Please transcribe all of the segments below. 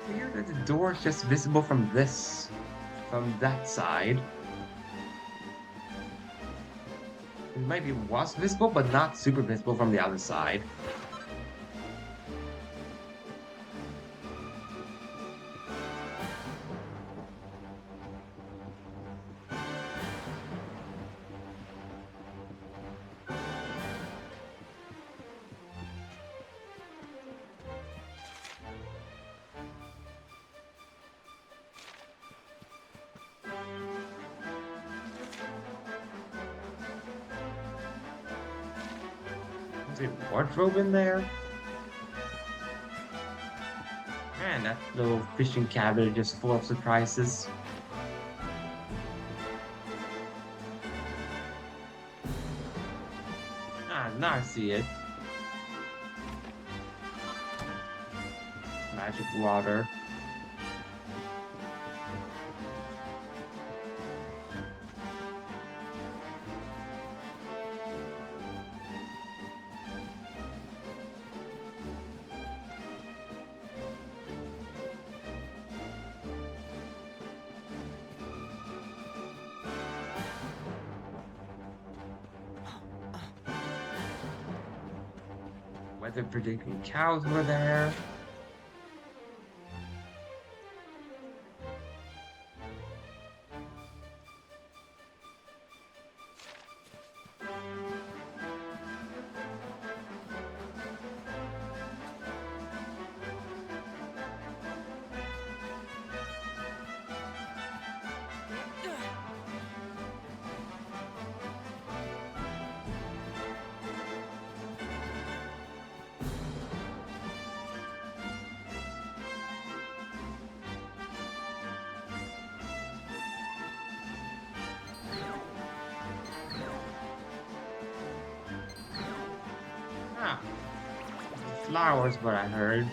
Weird that the door is just visible from that side. It maybe was visible, but not super visible from the other side. Is there a wardrobe in there? Man, that little fishing cabinet just full of surprises. Ah, now I see it. Magic water. Weather predicting cows were there. Ah, flowers, what I heard.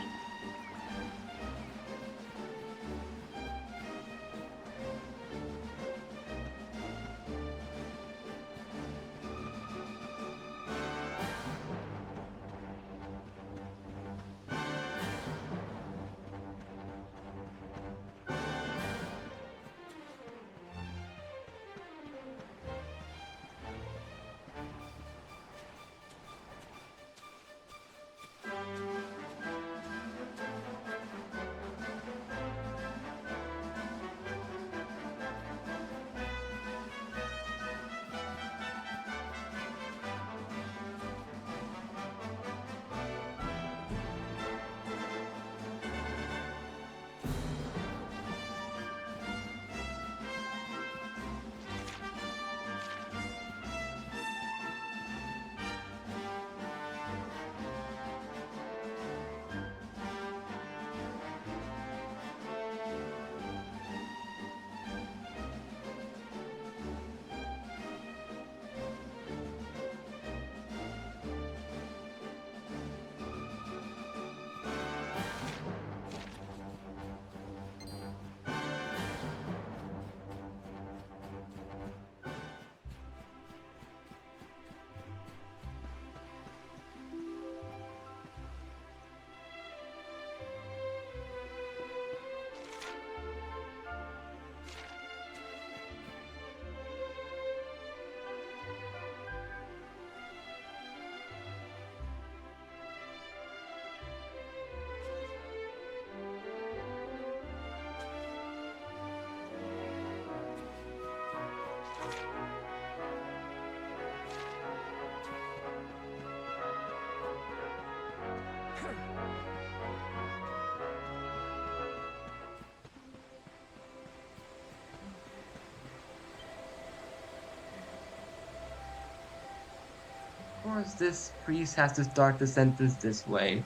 Of course, this priest has to start the sentence this way.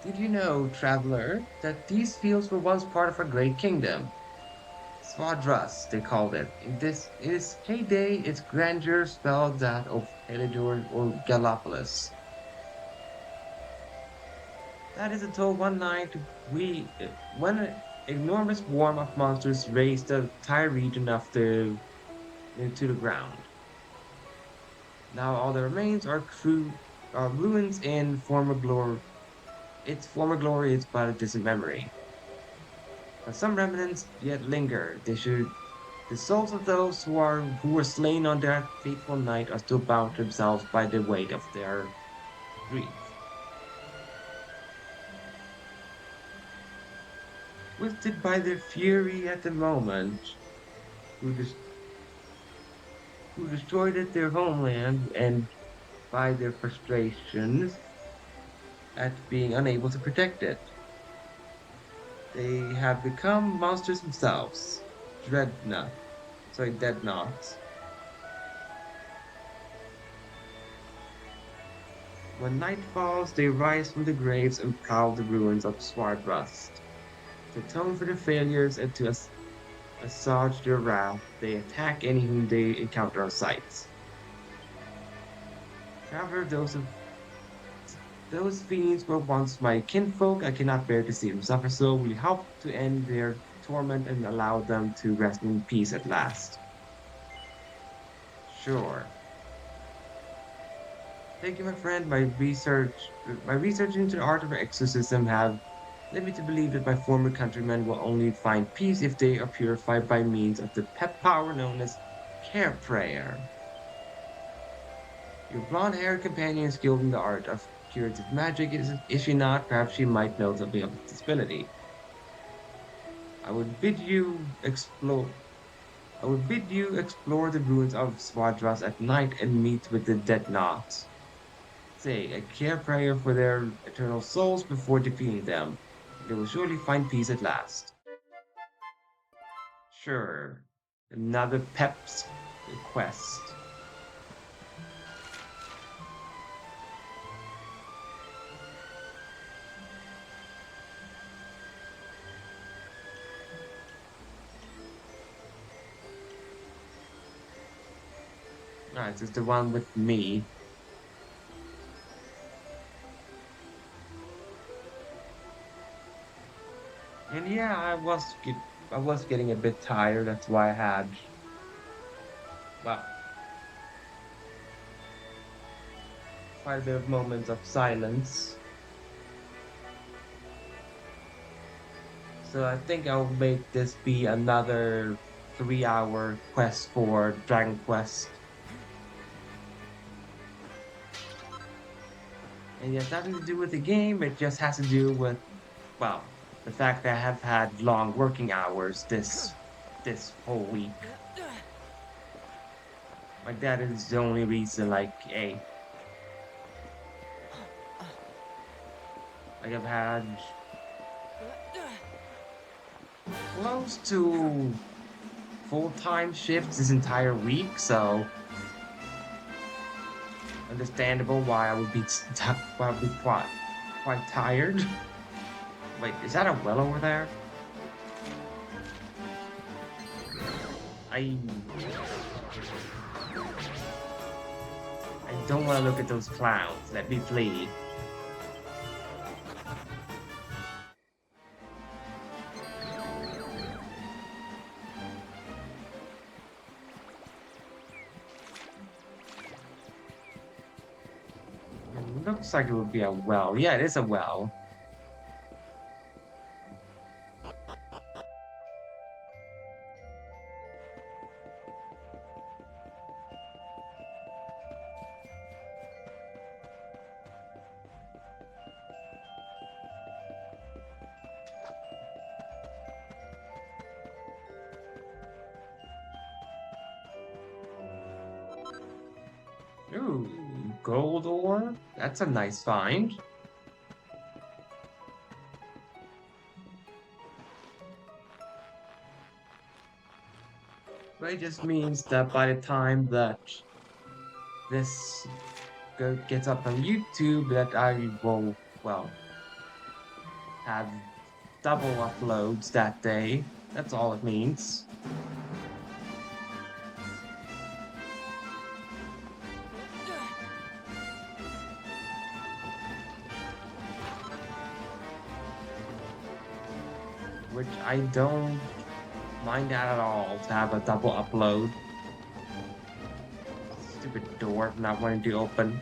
Did you know, traveler, that these fields were once part of a great kingdom? Zwaardrust, they called it. In its heyday, its grandeur spelled that of Elidor or Gallipolis. That is until one night when an enormous swarm of monsters razed the entire region into the ground. Now all that remains are ruins in former glory. Its former glory is but a distant memory. But some remnants yet linger. The souls of those who were slain on that fateful night are still bound to themselves by the weight of their grief. Twisted by their fury at the moment, who, des- who destroyed their homeland, and by their frustrations at being unable to protect it. They have become monsters themselves. Deadnoughts. When night falls, they rise from the graves and prowl the ruins of Zwaardrust. To atone for their failures and to assuage their wrath, they attack any whom they encounter on sight. Traveler, those fiends were once my kinfolk. I cannot bear to see them suffer, so will you help to end their torment and allow them to rest in peace at last? Sure. Thank you, my friend. My research into the art of exorcism have led me to believe that my former countrymen will only find peace if they are purified by means of the pep power known as care prayer. Your blonde-haired companion is skilled in the art of curative magic, is she not? Perhaps she might know something of this ability. I would bid you explore. I would bid you explore the ruins of Zwaardrust at night and meet with the dead knots. Say a care prayer for their eternal souls before defeating them. They will surely find peace at last. Sure, another Pep's quest. Alright, this is the one with me. And yeah, I was getting a bit tired. That's why I had, well, quite a bit of moments of silence. So I think I'll make this be another 3 hour quest for Dragon Quest. And it has nothing to do with the game, it just has to do with, well, the fact that I have had long working hours this whole week. Like that is the only reason, like, hey, like I've had close to full-time shifts this entire week, so understandable why I would be why I would be quite tired. Wait, is that a well over there? I I don't want to look at those clouds. Let me flee. It looks like it would be a well. Yeah, it is a well. Ooh, gold ore? That's a nice find. But it just means that by the time that this gets up on YouTube, that I will, well, have double uploads that day. That's all it means. Which I don't mind that at all to have a double upload. Stupid door not wanting to open.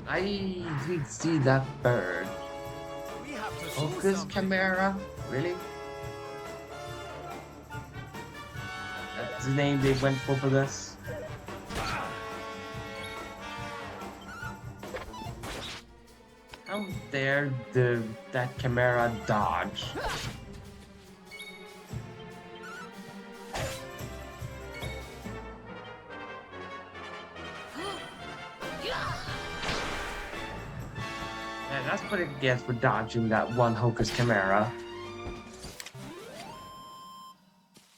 I did see that bird. We have to do Focus something. camera? Really? That's the name they went for this? How dare that camera dodge? Yeah, that's what it gets for dodging that one Hocus camera.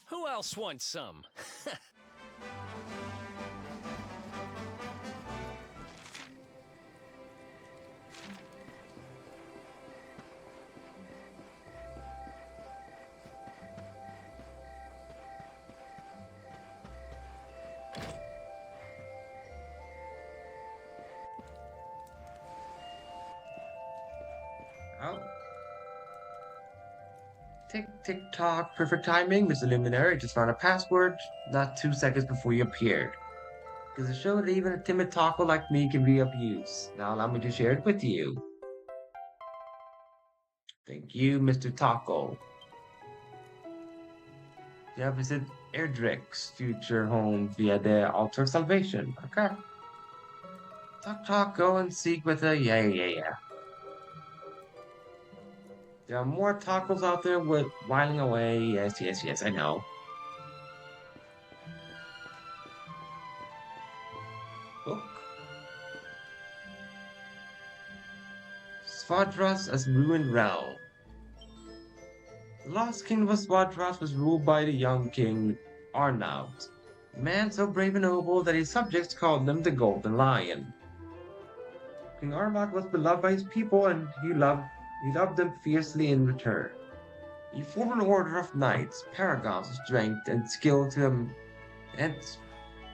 Who else wants some? Oh, tick tick tock, perfect timing, Mr. Luminary. Just found a password not 2 seconds before you appeared. Because it showed that even a timid taco like me can be of use. Now allow me to share it with you. Thank you, Mr. Taco. Yeah, visit Erdrick's future home via the altar of salvation. Okay. Talk, talk, go and seek with a yeah, yeah, yeah. There are more tacos out there with whiling away. Yes, yes, yes, I know. Book. Zwaardrust as ruined realm. The lost kingdom of Zwaardrust was ruled by the young king Arnaut, a man so brave and noble that his subjects called him the Golden Lion. King Arnaut was beloved by his people, and he loved them fiercely in return. He formed an order of knights, paragons of strength and skill to him, and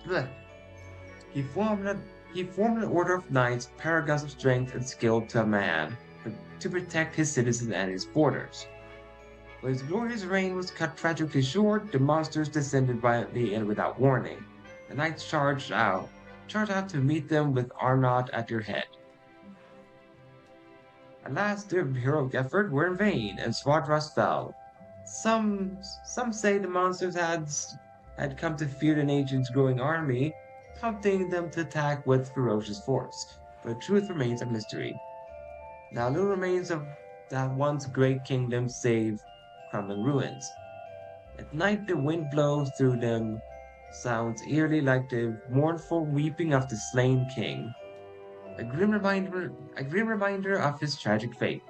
bleh, he formed an order of knights, paragons of strength and skill to a man, to protect his citizens and his borders. When his glorious reign was cut tragically short, the monsters descended violently and without warning. The knights charged out to meet them with Arnott at their head. Alas, their heroic effort were in vain, and Swadras fell. Some say the monsters had come to fear the nation's growing army, prompting them to attack with ferocious force. But the truth remains a mystery. Now little remains of that once great kingdom save crumbling ruins. At night the wind blows through them, sounds eerily like the mournful weeping of the slain king, a grim reminder of his tragic fate.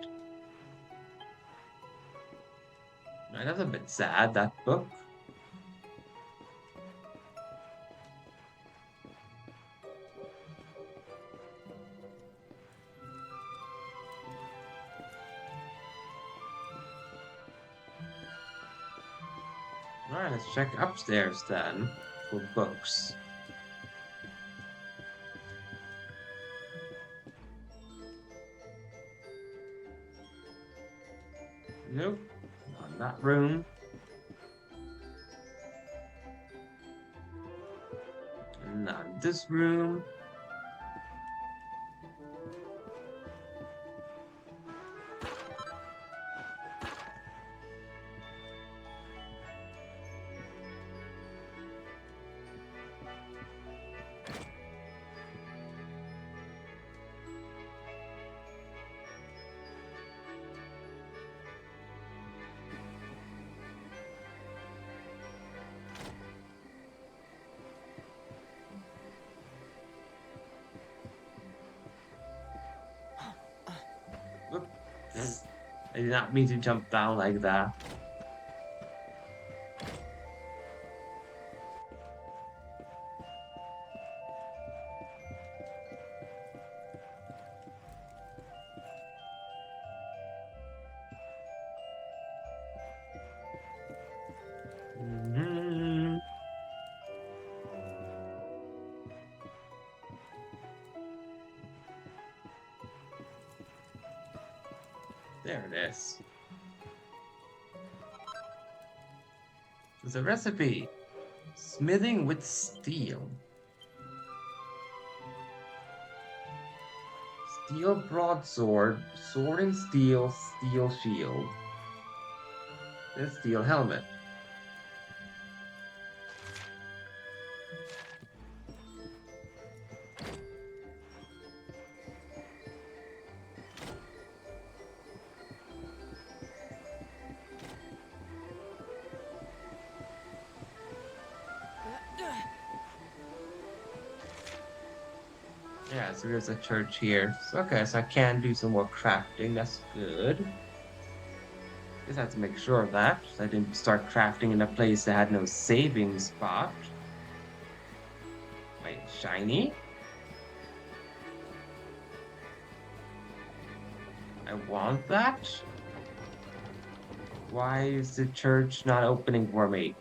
Now, that's a bit sad, that book. Alright, let's check upstairs then for books. Nope, not in that room. Not in this room. Oop. I did not mean to jump down like that. Mhm. There it is. There's a recipe. Smithing with steel. Steel broadsword, sword and steel, steel shield, and steel helmet. Yeah, so there's a church here. So, okay, so I can do some more crafting. That's good. Just have to make sure of that. So I didn't start crafting in a place that had no saving spot. Wait, shiny? I want that? Why is the church not opening for me?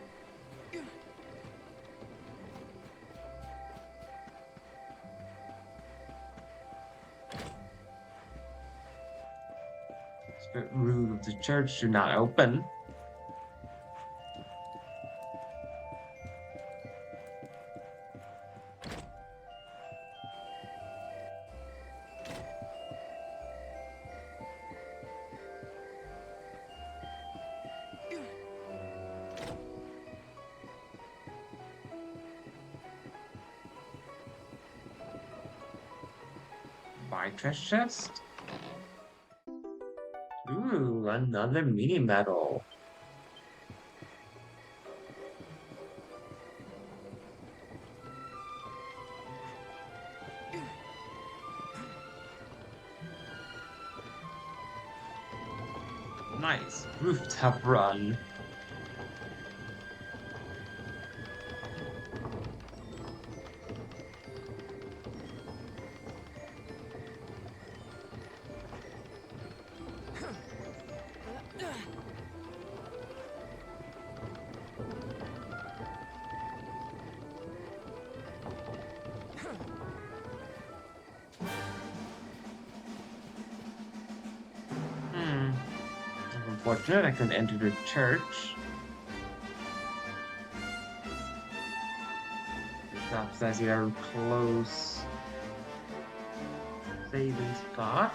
It's a bit rude of the church to not open. Buy trash chest? Ooh, another mini medal. Nice. Rooftop run. Hmm. Unfortunate, I couldn't enter the church. The shop says here close saving spot.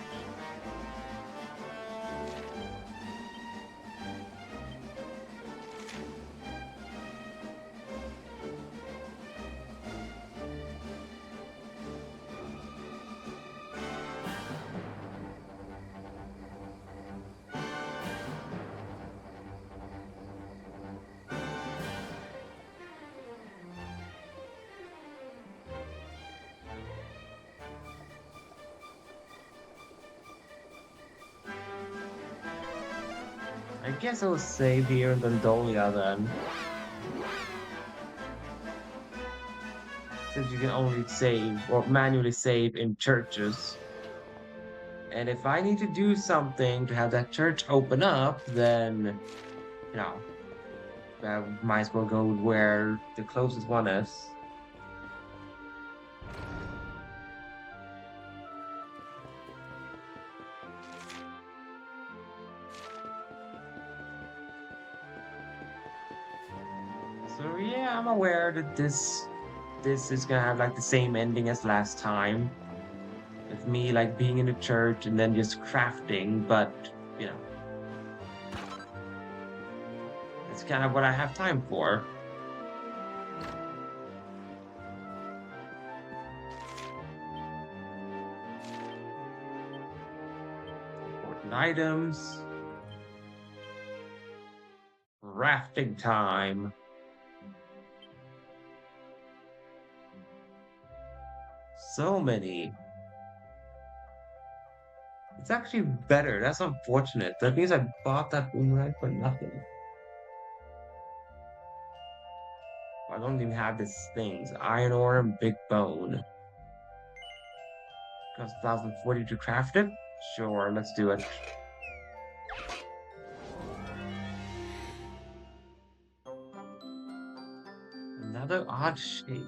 I guess I'll save here in Gondolia then. Since you can only save or manually save in churches. And if I need to do something to have that church open up, then, you know, I might as well go where the closest one is. So yeah, I'm aware that this is gonna have like the same ending as last time. With me like being in the church and then just crafting, but you know, it's kind of what I have time for. Important items, rafting time. So many. It's actually better. That's unfortunate. That means I bought that boomerang for nothing. I don't even have these things. Iron ore and big bone. Cost 1,040 to craft it? Sure, let's do it. Another odd shape.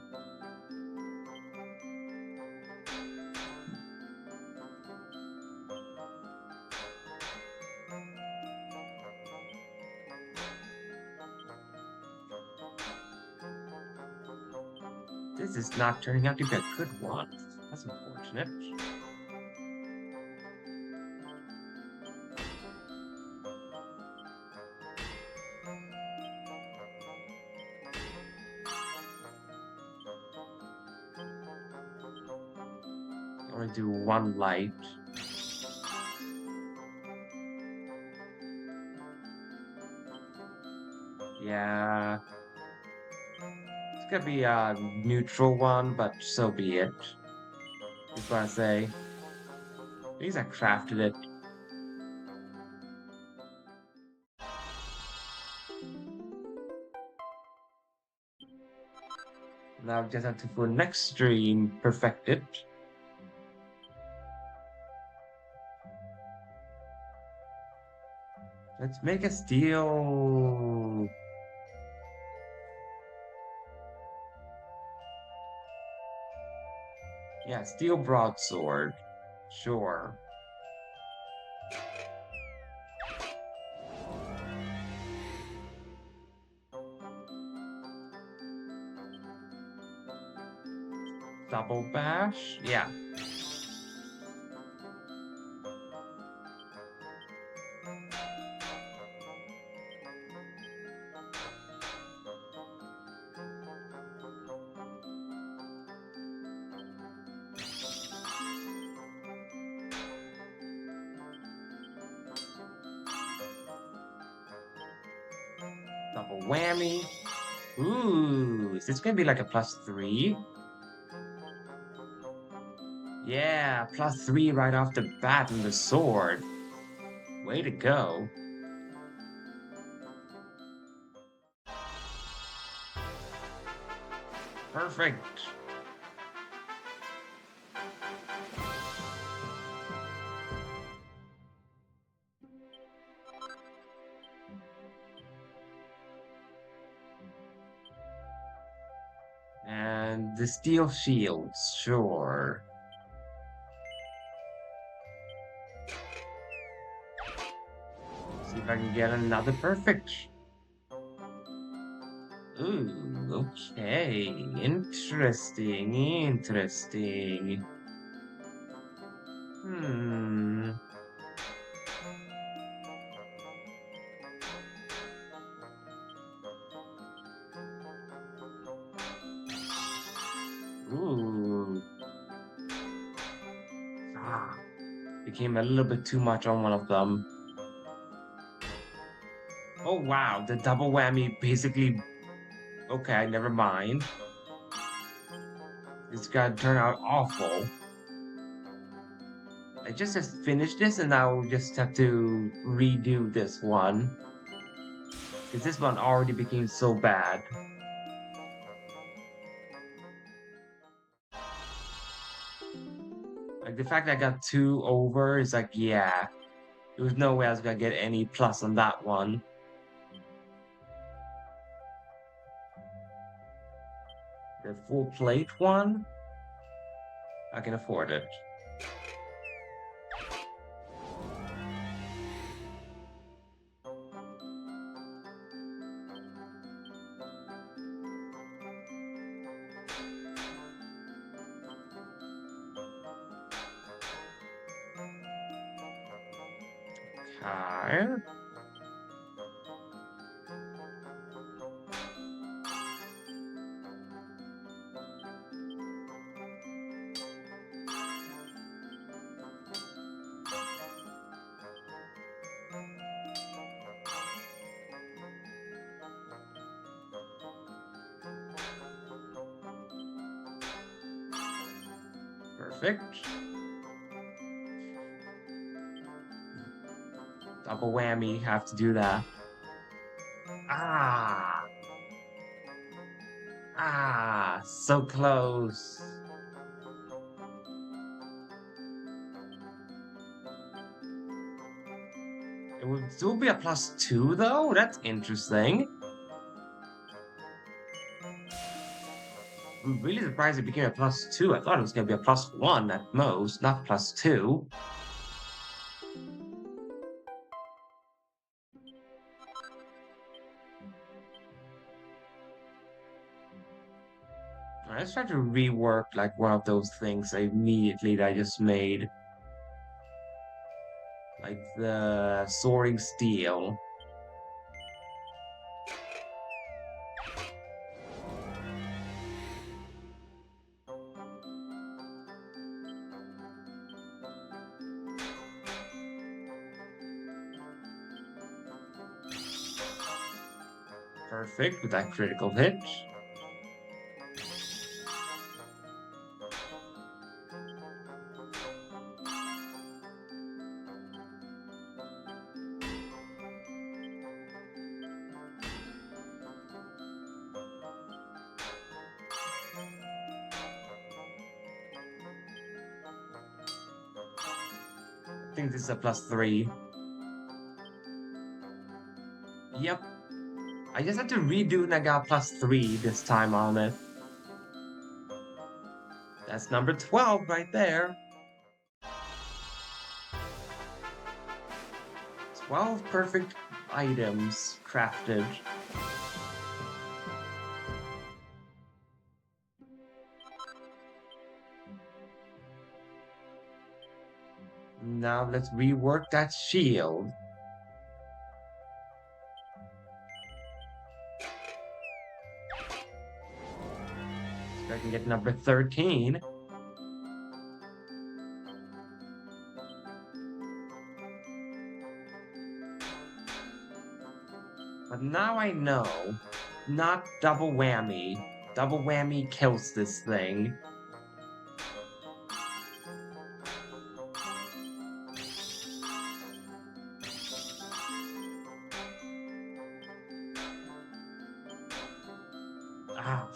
This is not turning out to be a good one. That's unfortunate. I'm gonna do one light. Yeah, it's gonna be a neutral one, but so be it. Just wanna say, at least I crafted it. Now I just have to for next stream perfect it. Let's make a steel. Yeah, steel broadsword. Sure. Double bash? Yeah. Double whammy. Ooh, is this gonna be like a +3? Yeah, +3 right off the bat in the sword. Way to go. Perfect. And the steel shields, sure. See if I can get another perfect. Ooh, okay. Interesting, interesting. Hmm. Ooh. Ah, became a little bit too much on one of them. Oh wow, the double whammy basically. Okay, never mind. It's gonna turn out awful. I just finished this and now just have to redo this one. Because this one already became so bad. Like the fact that I got 2 over is like, yeah. There was no way I was gonna get any plus on that one. The full plate one, I can afford it. Okay. Perfect. Double whammy, have to do that. Ah, so close. It would still be a +2 though? That's interesting. I'm really surprised it became a +2. I thought it was gonna be a +1 at most, not +2. Let's try to rework like one of those things immediately that I just made. Like the soaring steel. Perfect with that critical hit. I think this is a +3. Yep. I just had to redo and I got +3 this time on it. That's number 12 right there. 12 perfect items crafted. Now let's rework that shield. So I can get number 13. But now I know, not double whammy. Double whammy kills this thing. Ah,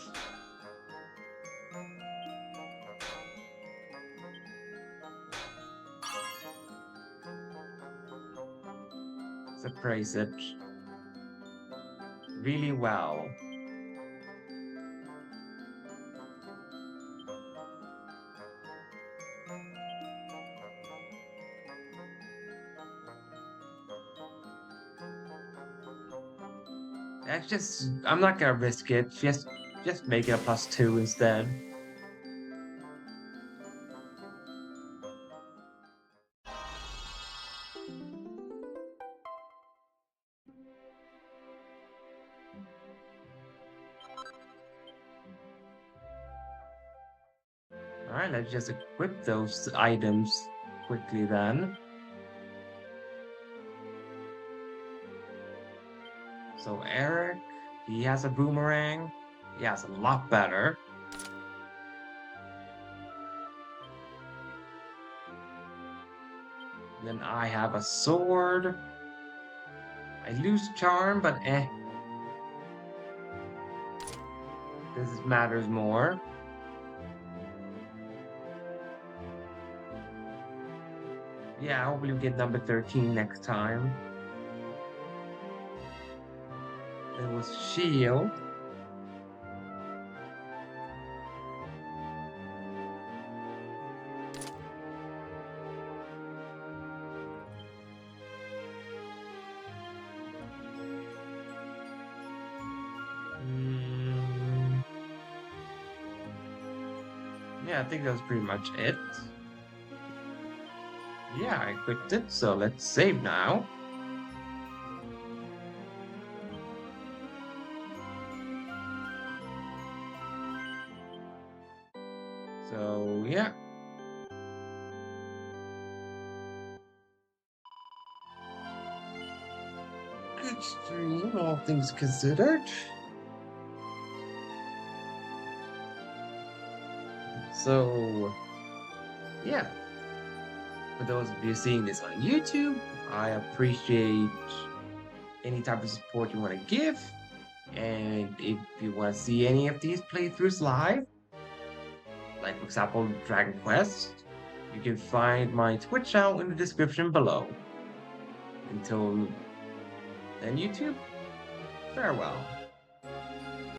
surprise it really well. That's just, I'm not gonna risk it. Just make it a +2 instead. Alright, let's just equip those items quickly then. So Eric, he has a boomerang. He has a lot better. Then I have a sword. I lose charm, but eh. This matters more. Yeah, hopefully we get number 13 next time. There was shield. Yeah, I think that was pretty much it. Yeah, I equipped it, so let's save now. So, yeah. Good stream, all things considered. So, yeah. For those of you seeing this on YouTube, I appreciate any type of support you want to give. And if you want to see any of these playthroughs live, like for example Dragon Quest, you can find my Twitch channel in the description below. Until then, YouTube, farewell.